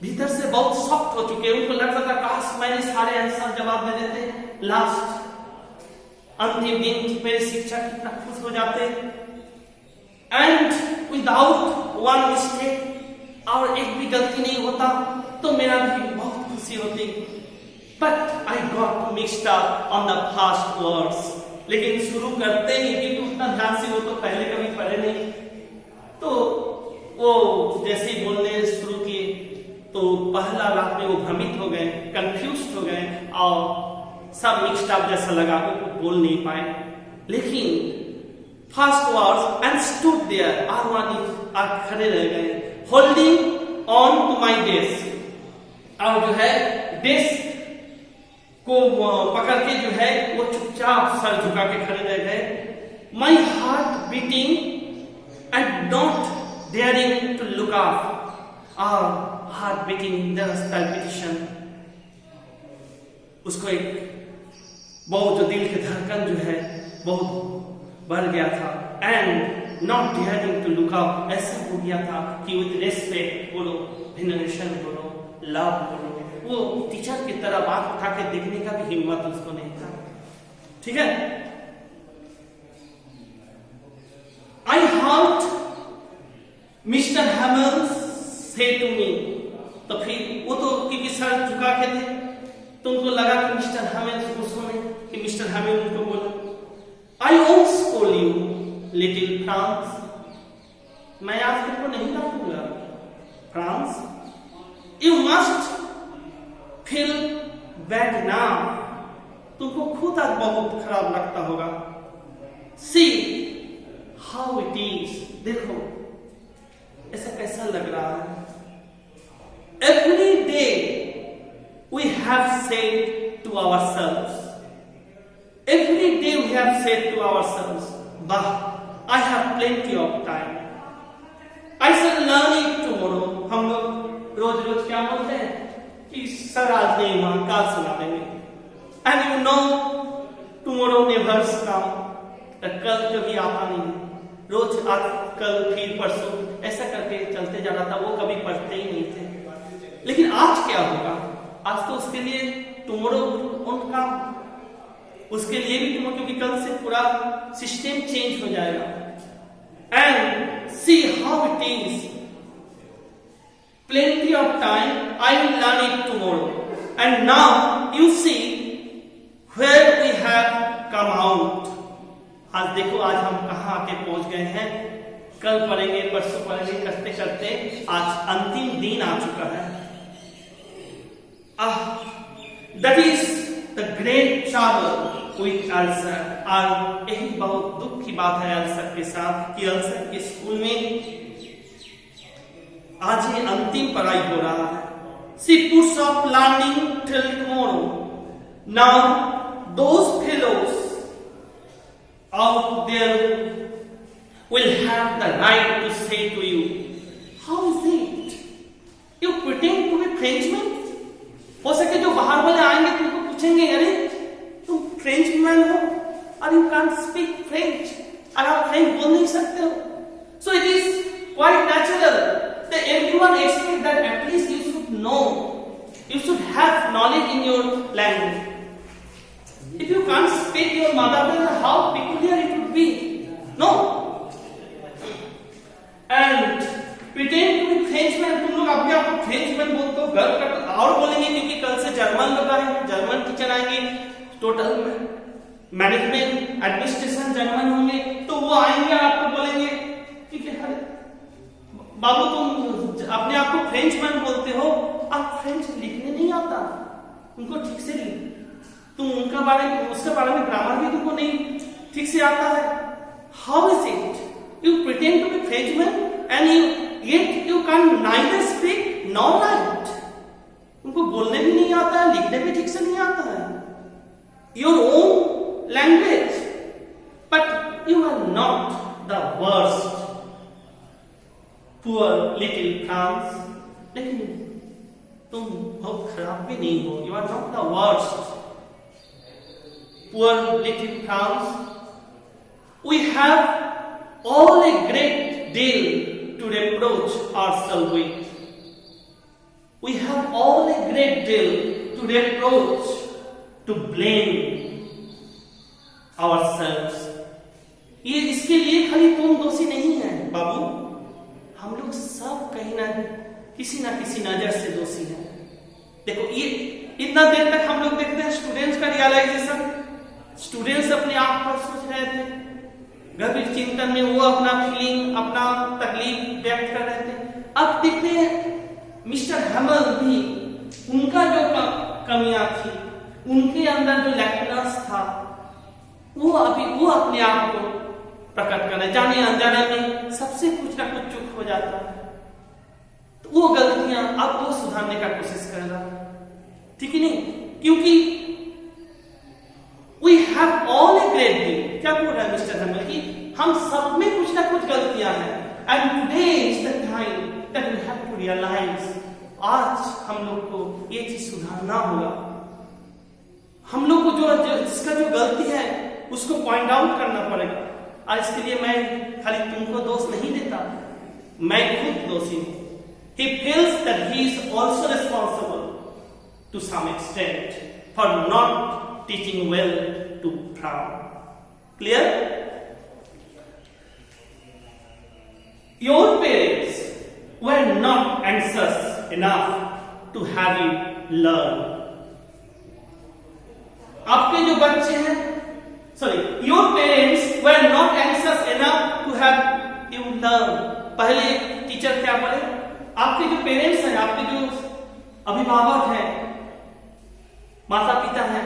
A: भीतर से बहुत सॉफ्ट हो चुके, उनको लगता था काश मैंने सारे आंसर जवाब दे देते, लास्ट अंतिम दिन मेरे शिक्षक कितना खुश हो जाते, एंड विदाउट वन मिस्टेक, और एक भी गलती नहीं होता तो मेरा भी बहुत खुशी होती। But I got mixed up on the first words, लेकिन शुरू करते ही, क्योंकि उतना ध्यान से वो तो पहले कभी पढ़े नहीं, तो वो जैसे ही बोलने शुरू किए तो पहला रात में वो भ्रमित हो गए, कंफ्यूज हो गए, और सब मिक्स्ड अप जैसा लगा, वो बोल नहीं पाए। लेकिन first words and stood there, और खड़े रह गए, holding on to my desk, और जो है डेस्क को पकड़ के जो है वो चुपचाप सर झुका के खड़े रह गए। My heart beating and not daring to look up, और हार्ट बीटिंग दस पैल्पिटेशन, उसको एक बहुत जो दिल के धड़कन जो है बहुत बढ़ गया था, and not daring to look up, ऐसा हो गया था कि विद रेस्पेक्ट बोलो, वेनरेशन बोलो, लव बोलो, वो टीचर की तरह बात उठा के देखने का भी हिम्मत उसको नहीं था। ठीक है, आई हर्ड मिस्टर हैमल्स से टू मी, तो फिर वो तो क्योंकि सर झुका के थे तो उनको लगा कि मिस्टर हैमल्स, उसने कि मिस्टर हैमल्स उनको बोला, I won't scold you little Franz, मैं आज तुमको नहीं डांटूंगा Franz, you must feel bad now, तुमको खुद आज बहुत खराब लगता होगा। सी हाउ इट इज, देखो ऐसा कैसा लग रहा है। Every day we have said to ourselves, every day we have said to ourselves, bah, I have plenty of time, I shall learn it tomorrow. हम लोग रोज रोज क्या बोलते हैं कि सर आज नहीं हुआ, कल सुना देंगे. And you know tomorrow never come. कल कभी आता नहीं. रोज आज कल फिर परसों ऐसा करके चलते जा रहा था. वो कभी पढ़ते ही नहीं थे. लेकिन आज क्या होगा? आज तो उसके लिए टुमारो उनका, उसके लिए भी टुमारो, क्योंकि कल से पूरा सिस्टम चेंज हो जाएगा. And see how it is. Plenty of time. I will learn it tomorrow. And now you see where we have come out. आज देखो आज हम कहाँ आके पहुंच गए हैं. कल पढ़ेंगे, परसों पढ़ेंगे, करते करते आज अंतिम दिन आ चुका है. That is the great trouble with ulcer. और यही बहुत दुख की बात है अल्सर के साथ कि अल्सर के स्कूल में आज ये अंतिम पढ़ाई हो रहा है. She puts off learning till tomorrow. Now those fellows out there will have the right to say to you, how is it? You pretend to be Frenchman? हो सके जो बाहर वाले आएंगे तुमको पूछेंगे, अरे तुम फ्रेंचमैन हो और यू कांट स्पीक फ्रेंच, और आप फ्रेंच बोल नहीं सकते हो. So it is quite natural that everyone expects that at least you should know, you should have knowledge in your language. If you can't speak your mother tongue, how peculiar it would be. No. And pretend to be Frenchman. तुम लोग अपने आप को फ्रेंचमैन बोलते हो, गर्व करते हो, और बोलेंगे क्योंकि कल से जर्मन लोग आएंगे, जर्मन टीचर आएंगे, टोटल मैनेजमेंट एडमिनिस्ट्रेशन जर्मन होंगे, तो वो आएंगे और आपको बोलेंगे कि बाबू तुम अपने आप को फ्रेंचमैन बोलते हो, आप फ्रेंच लिखने नहीं आता, उनको ठीक से लिख, तुम उनका बारे में, उसके बारे में ग्रामर भी तुमको नहीं ठीक से आता है. How is it? You pretend to be Frenchman and yet you can neither speak nor write. उनको बोलने भी नहीं आता है, लिखने भी ठीक से नहीं आता है. Your own language, but you are not the worst. Poor little France. लेकिन तुम बहुत खराब भी नहीं हो. You are not the worst. Poor little France. We have all a great deal to reproach ourselves with. We have all a great deal to reproach, to blame ourselves. ये इसके लिए खाली तुम दोषी नहीं है बाबू, हम लोग सब कहीं ना किसी नजर से दोषी हैं. देखो ये इतना देर तक हम लोग देखते हैं स्टूडेंट्स का रियलाइजेशन. स्टूडेंट्स अपने आप पर सोच रहे थे, गंभीर चिंतन में वो अपना फीलिंग, अपना तकलीफ व्यक्त कर रहे थे. अब देखते हैं मिस्टर हैमल भी, उनका जो कमियां थी, उनके अंदर जो लैक्टनस था, वो अपने आप को प्रकट कर रहे. जाने अनजाने में सबसे कुछ ना कुछ चूक हो जाता है, तो वो गलतियां अब वो सुधारने का कोशिश कर रहा है. ठीक है नहीं? क्योंकि we have all a great deal. क्या बोल रहा है मिस्टर हैमल कि हम सब में कुछ ना कुछ गलतियां हैं. And today is the time that we have to realize. आज हम लोग को ये चीज सुधारना होगा. हम लोग को जो जिसका जो गलती है उसको पॉइंट आउट करना पड़ेगा. और इसके लिए मैं खाली तुमको दोष नहीं देता, मैं खुद दोषी हूं. He feels that he is also responsible to some extent for not teaching well to Brown. Clear? Your parents were not anxious enough to have you learn. आपके जो बच्चे हैं, your parents were not anxious enough to have you learn. पहले टीचर क्या बोले? आपके जो पेरेंट्स हैं, आपके जो अभिभावक हैं, माता पिता हैं,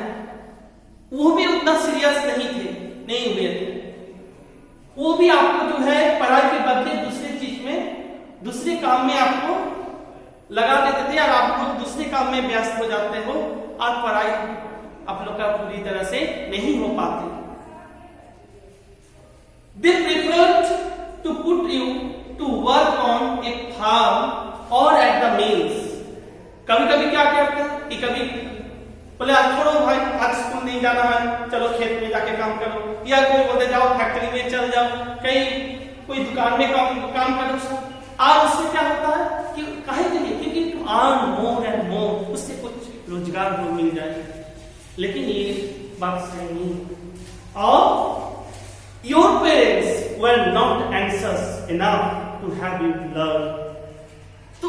A: वो भी उतना सीरियस नहीं हुए थे. वो भी आपको जो है पढ़ाई के बदले दूसरे चीज में, दूसरे काम में आपको लगा देते थे और आप लोग दूसरे काम में व्यस्त हो जाते हो और पढ़ाई आप लोग का पूरी तरह से नहीं हो पाते। They preferred to put you to work on a farm or at the mills. कभी कभी क्या करते हैं कि कभी बोले आज छोड़ो भाई, आज स्कूल नहीं जाना है, चलो खेत में जाके काम करो, या कोई बोलते जाओ फैक्ट्री में चल जाओ, कहीं कोई दुकान में काम करो सब। और उससे क्या होता है कि काहे के लिए, क्योंकि to earn more and more, उससे कुछ रोजगार को मिल जाए। लेकिन ये बात सही नहीं। और your parents were not anxious enough to have you learn। तो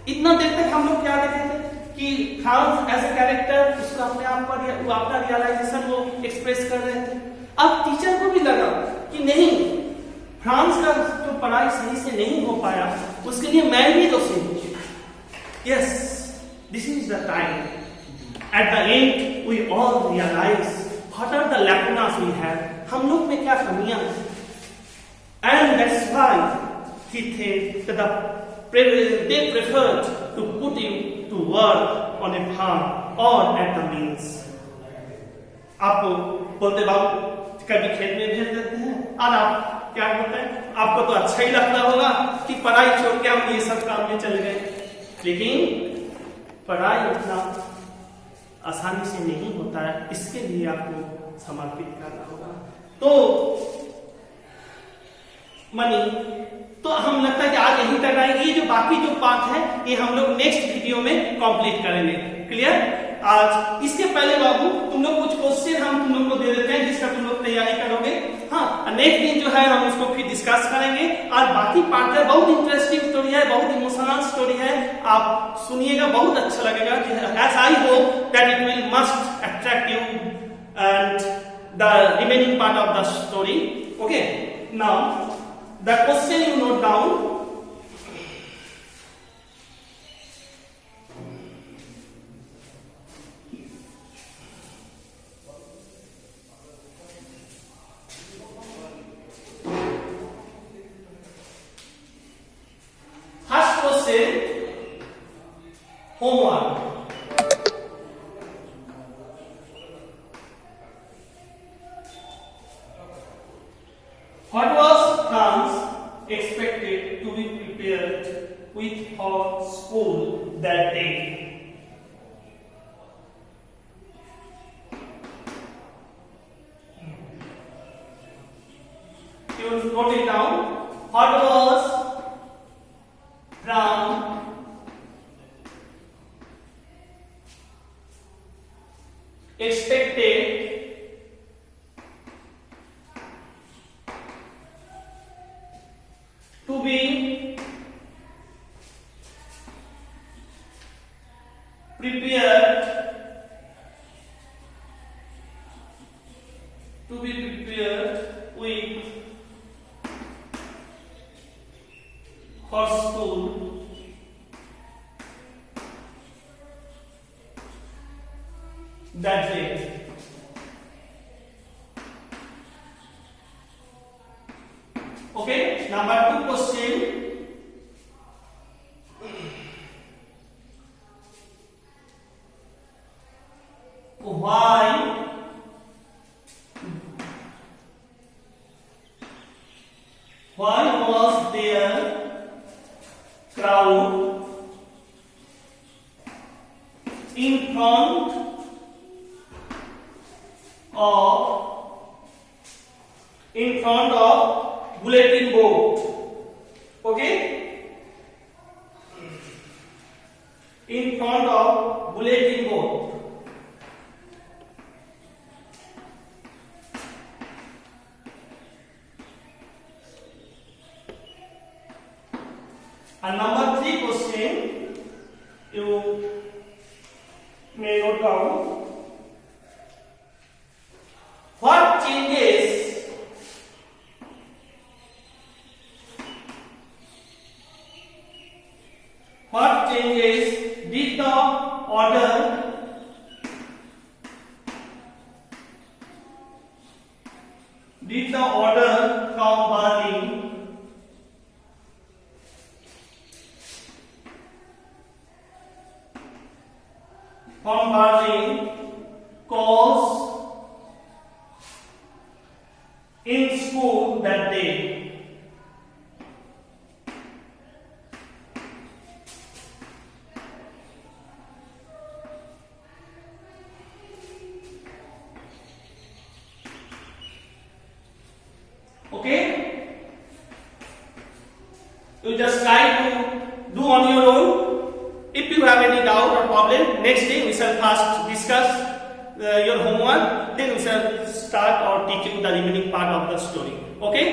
A: इतना देर तक हम लोग क्या देखे थे कि फ्रांस एज ए कैरेक्टर उसको अपने आप पर वो अपना रियलाइजेशन वो एक्सप्रेस कर रहे थे। अब टीचर को भी लगा कि नहीं, फ्रांस का जो पढ़ाई सही से नहीं हो पाया उसके लिए मैं भी दोषी हूं। Yes, this is the time at the end we all realise what are the lacunas we have, हम लोग में क्या कमियां हैं। And that's why he said that they preferred to put you to work on a farm or at the mills। आपको बोलते बाबू कभी खेत में भेज देते हैं और आप क्या बोलते हैं, आपको तो अच्छा ही लगता होगा कि पढ़ाई छोड़ के हम ये सब काम में चले गए। लेकिन पढ़ाई उतना आसानी से नहीं होता है, इसके लिए आपको समर्पित करना होगा। तो मनी तो हम लगता है कि आज यहीं तक आएंगे। ये जो बाकी जो पार्ट है ये हम लोग नेक्स्ट वीडियो में कंप्लीट करेंगे। क्लियर? आज इसके पहले बाबू तुम लोग कुछ क्वेश्चन हम तुम लोग को दे देते हैं जिसका तुम लोग तैयारी करोगे। हाँ, नेक्स्ट दिन जो है हम उसको फिर डिस्कस करेंगे। और बाकी पार्ट है बहुत इंटरेस्टिंग स्टोरी है, बहुत इमोशनल स्टोरी है, आप सुनिएगा, बहुत अच्छा लगेगा। As I hope that it will must attract you and the remaining part of the story. Okay, now the question you note down, first question, homework। What was France expected to be prepared with for school that day? You note it down. What was France expected to be prepared with for school that day? Okay, number 2 question. Why was there crowd in front of bulletin board? Okay, in front of bulletin board. And number 3 question, you may note down. What changes did the order from Berlin that day. Okay? You just try to do on your own. If you have any doubt or problem, next day we shall first discuss your homework, then we shall start or teaching the remaining part of the story. Okay?